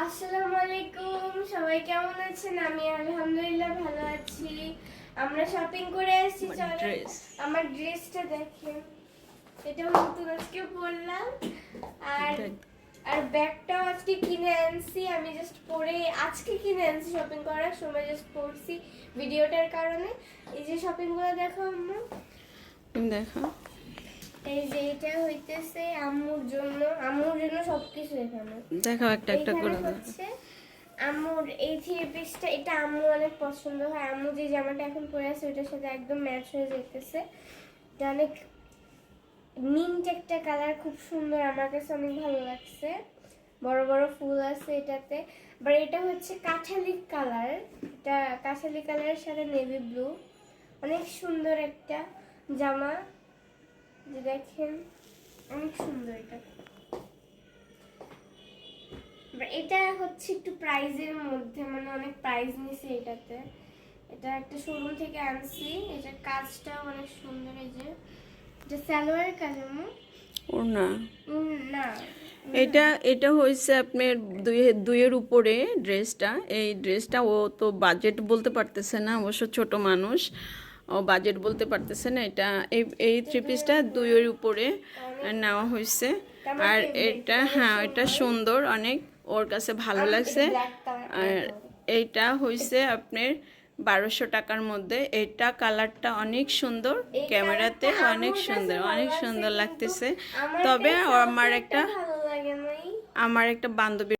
আসসালামু আলাইকুম, সবাই কেমন আছেন? আমি আলহামদুলিল্লাহ ভালো আছি। আমরা শপিং করে এসেছি। চলেন আমার ড্রেসটা দেখেন, এটা নতুন আজকে পরলাম। আর আর ব্যাগটাও আজকে কিনে আনছি। আমি জাস্ট পরে আজকে কিনে আনছি, শপিং করার সময় জাস্ট পরছি ভিডিওটার কারণে। এই যে শপিংগুলো দেখো আম্মু, দেখো এই যে এটা হইতেছে আম্মুর জন্য সবকিছু এখানে দেখো একটা একটা করে হচ্ছে আম্মুর এই থ্রি পিসটা। এটা আম্মু অনেক পছন্দ হয়। আম্মু যে জামাটা এখন পরে আছে ওটার সাথে একদম ম্যাচ হয়ে যাইতেছে। এটা অনেক মিন্ট একটা কালার, খুব সুন্দর, আমার কাছে অনেক ভালো লাগছে। বড় বড় ফুল আছে এটাতে। বাট এটা হচ্ছে কাঠালি কালার, এটা কাঠালি কালারের সাথে নেভি ব্লু। অনেক সুন্দর একটা জামা, যে দেখেন অনেক সুন্দর। এটা হচ্ছে একটু প্রাইজের মধ্যে, মানে অনেক প্রাইস নিছে এটাতে। এটা একটা শোরুম থেকে আনছি। এটার কাজটা অনেক সুন্দর। এই যে এটা সালোয়ারের কাজ ওড়না। না, এটা এটা হয়েছে আপনার দুইয়ের উপরে ড্রেসটা। এই ড্রেসটা ও তো বাজেট বলতে পারতেছে না, অবশ্য ছোট মানুষ, ও বাজেট বলতে পারতেছে না। এটা এই থ্রি পিসটা দুইয়ের উপরে নেওয়া হয়েছে। আর এটা হ্যাঁ, এটা সুন্দর অনেক, ওর কাছে ভালো লাগছে। আর এইটা হয়েছে আপনার 1200 টাকার মধ্যে। এটা কালারটা অনেক সুন্দর, ক্যামেরাতে অনেক সুন্দর, অনেক সুন্দর লাগতেছে। তবে আমার একটা বান্ধবী,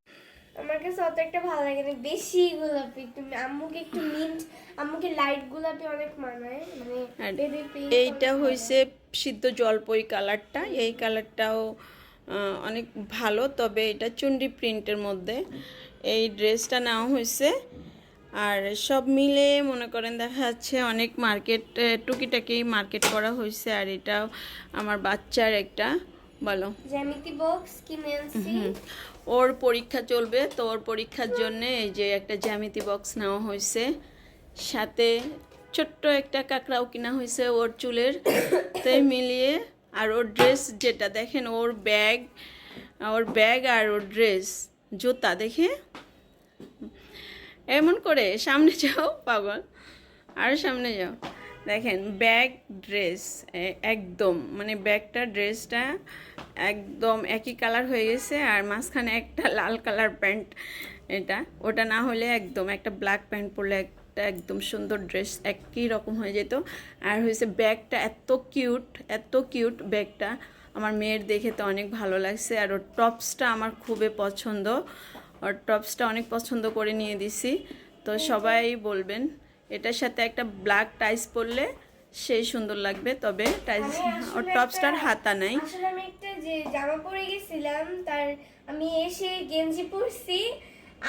আমার কাছে অত একটা ভালো লাগে না, বেশি গোলাপি। তুমি আম্মুকে একটু মিন্ট, আম্মুকে লাইট গোলাপি অনেক মানায়, মানে বেবি পিঙ্ক। এইটা হয়েছে সিদ্ধ জলপাই কালারটা। এই কালারটাও অনেক ভালো, তবে এটা চুন্ডি প্রিন্টের মধ্যে এই ড্রেসটা নেওয়া হয়েছে। আর সব মিলে মনে করেন দেখা যাচ্ছে অনেক মার্কেট, টুকিটাকি মার্কেট করা হয়েছে। আর এটাও আমার বাচ্চার একটা, বলো, জ্যামিতি বক্স কিনে আনছি। ওর পরীক্ষা চলবে, তো ওর পরীক্ষার জন্য এই যে একটা জ্যামিতি বক্স নেওয়া হয়েছে। সাথে ছোট্ট একটা কাঁকড়াও কিনা হয়েছে ওর চুলের। তাই মিলিয়ে আর ওর ড্রেস যেটা দেখেন, ওর ব্যাগ আর ওর ড্রেস, জুতা দেখে এমন করে সামনে যাও পাগল, আরও সামনে যাও। দেখেন ব্যাগ ড্রেস একদম, মানে ব্যাগটা ড্রেসটা একদম একই কালার হয়ে গেছে। আর মাঝখানে একটা লাল কালার প্যান্ট, এটা ওটা না হলে একদম একটা ব্ল্যাক প্যান্ট পরলে একটা একদম সুন্দর ড্রেস একই রকম হয়ে যেত। আর হয়েছে ব্যাগটা এত কিউট ব্যাগটা, আমার মেয়ের দেখে তো অনেক ভালো লাগছে। আর ওর টপসটা আমার খুবই পছন্দ, ওর টপসটা অনেক পছন্দ করে নিয়ে দিছি। তো সবাই বলবেন এটার সাথে একটা ব্ল্যাক টাইস পরলে সেই সুন্দর লাগবে। তবে টাইস, ওর টপসটার হাতা নাই। আসলে আমি একটা যে জামা পরে গেছিলাম, তার আমি এসে গেঞ্জি পরছি।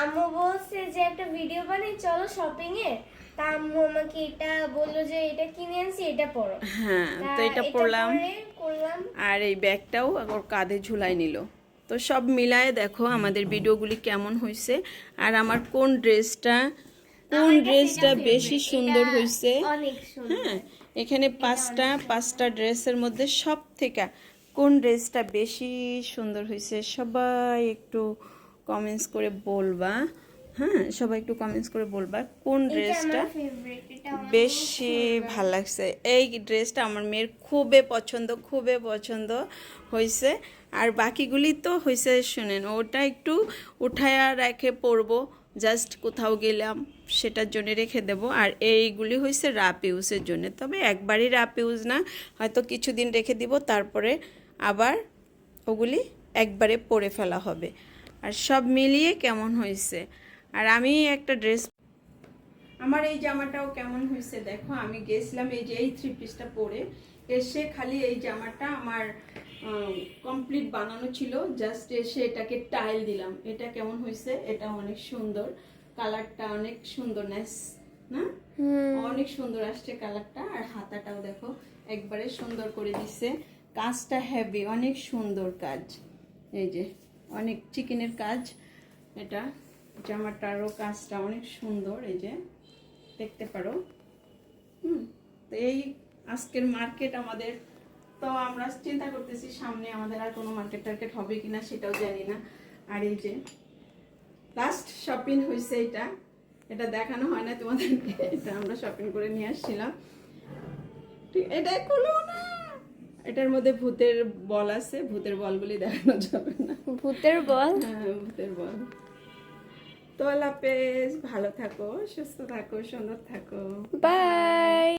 আম্মু বলছে যে একটা ভিডিও বানাই, চলো শপিং এ। তা আম্মু আমাকে এটা বললো যে এটা কিনে আনছি, এটা পরো। হ্যাঁ, তো এটা পরলাম। আর এই ব্যাগটাও ওর কাঁধে ঝুলাই নিল। তো সব মিলায়ে দেখো আমাদের ভিডিওগুলি কেমন হয়েছে। আর আমার কোন ড্রেসটা বেশি সুন্দর হয়েছে। হ্যাঁ, এখানে পাঁচটা ড্রেসের মধ্যে সব থেকে কোন ড্রেসটা বেশি সুন্দর হয়েছে সবাই একটু কমেন্টস করে বলবা। হ্যাঁ, সবাই একটু কমেন্টস করে বলবা কোন ড্রেসটা বেশি ভাল লাগছে। এই ড্রেসটা আমার মেয়ের খুবই পছন্দ হয়েছে। আর বাকিগুলি তো হয়েছে, শুনেন, ওটা একটু উঠায়া রেখে পরবো, জাস্ট কোথাও গেলাম সেটার জন্য রেখে দেব। আর এইগুলি হয়েছে রাপ ইউজের জন্য, তবে একবারই রাপ ইউজ না, হয়তো কিছুদিন রেখে দিব, তারপরে আবার ওগুলি একবারে পরে ফেলা হবে। আর সব মিলিয়ে কেমন হয়েছে। আর আমি একটা ড্রেস, আমার এই জামাটাও কেমন হয়েছে দেখো। আমি গেছিলাম এই যে এই থ্রি পিসটা পরে এসে, খালি এই জামাটা আমার কমপ্লিট বানানো ছিল, জাস্ট এসে এটাকে টাইল দিলাম। এটা কেমন হয়েছে, এটা অনেক সুন্দর, কালারটা অনেক সুন্দর না, অনেক সুন্দর আসছে কালারটা। আর হাতাটাও দেখো একবারে সুন্দর করে দিছে, কাজটা হেভি, অনেক সুন্দর কাজ। এই যে অনেক চিকেনের কাজ, এটা জামাটারও কাজটা অনেক সুন্দর, এই যে দেখতে পারো। তো এই আজকের মার্কেট আমাদের। তো আমরা চিন্তা করতেছি সামনে আমাদের আর কোনো মার্কেট টার্কেট হবে কিনা সেটাও জানি না। আর এই যে লাস্ট শপিং হয়েছে এটা, এটা দেখানো হয় না তোমাদেরকে, এটা আমরা শপিং করে নিয়ে আসছিলাম। ঠিক, এটা খুলো না, এটার মধ্যে ভূতের বল আছে, ভূতের বলগুলি দেখানো যাবে না। ভূতের বল? হ্যাঁ, ভূতের বল। তো আল্লাহ হাফেজ, ভালো থাকো, সুস্থ থাকো, সুন্দর থাকো, বাই।